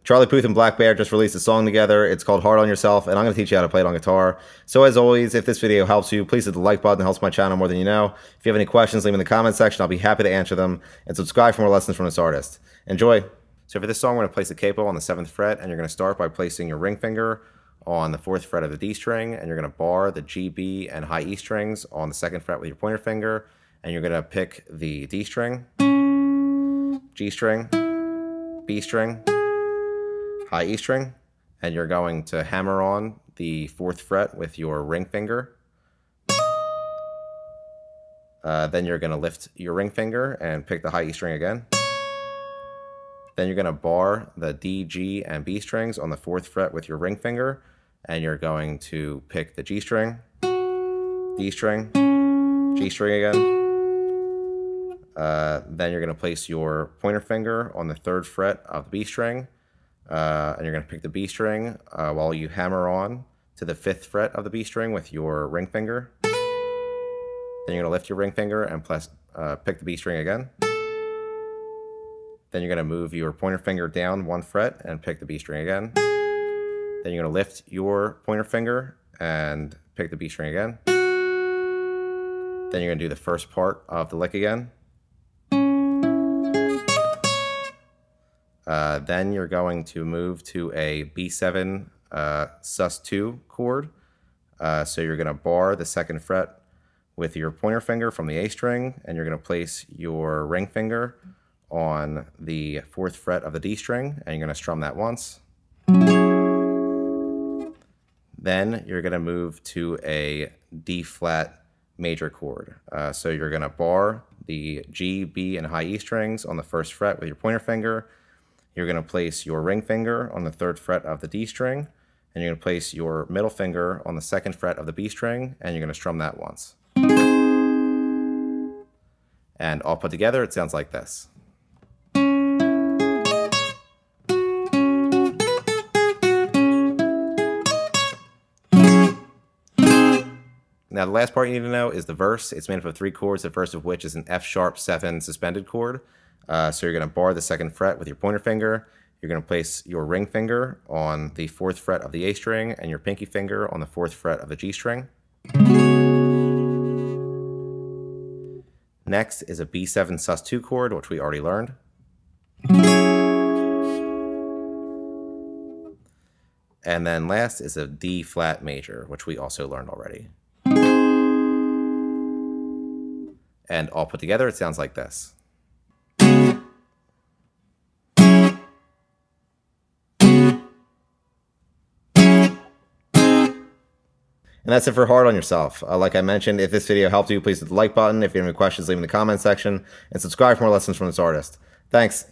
Charlie Puth and Blackbear just released a song together. It's called Hard on Yourself, and I'm going to teach you how to play it on guitar. So as always, if this video helps you, please hit the like button. It helps my channel more than you know. If you have any questions, leave them in the comment section. I'll be happy to answer them. And subscribe for more lessons from this artist. Enjoy. So for this song, we're going to place the capo on the 7th fret, and you're going to start by placing your ring finger on the 4th fret of the D string, and you're going to bar the G, B, and high E strings on the 2nd fret with your pointer finger, and you're going to pick the D string, G string, B string, high E string, and you're going to hammer on the 4th fret with your ring finger. Then you're going to lift your ring finger and pick the high E string again. Then you're going to bar the D, G, and B strings on the 4th fret with your ring finger, and you're going to pick the G string, D string, G string again. Then you're going to place your pointer finger on the 3rd fret of the B string, and you're going to pick the B string while you hammer on to the 5th fret of the B string with your ring finger. Then you're going to lift your ring finger and pick the B string again. Then you're going to move your pointer finger down 1 fret and pick the B string again. Then you're going to lift your pointer finger and pick the B string again. Then you're going to do the first part of the lick again. Then you're going to move to a B7 sus2 chord. So you're going to bar the 2nd fret with your pointer finger from the A string, and you're going to place your ring finger on the 4th fret of the D string, and you're going to strum that once. Then you're going to move to a D flat major chord. So you're going to bar the G, B, and high E strings on the 1st fret with your pointer finger. You're going to place your ring finger on the 3rd fret of the D string, and you're going to place your middle finger on the 2nd fret of the B string, and you're going to strum that once. And all put together, it sounds like this. Now the last part you need to know is the verse. It's made up of 3 chords, the first of which is an F♯7 suspended chord. So you're going to bar the 2nd fret with your pointer finger. You're going to place your ring finger on the 4th fret of the A string and your pinky finger on the 4th fret of the G string. Next is a B7 sus2 chord, which we already learned. And then last is a D flat major, which we also learned already. And all put together, it sounds like this. And that's it for Hard on Yourself. Like I mentioned, if this video helped you, please hit the like button. If you have any questions, leave them in the comment section. And subscribe for more lessons from this artist. Thanks.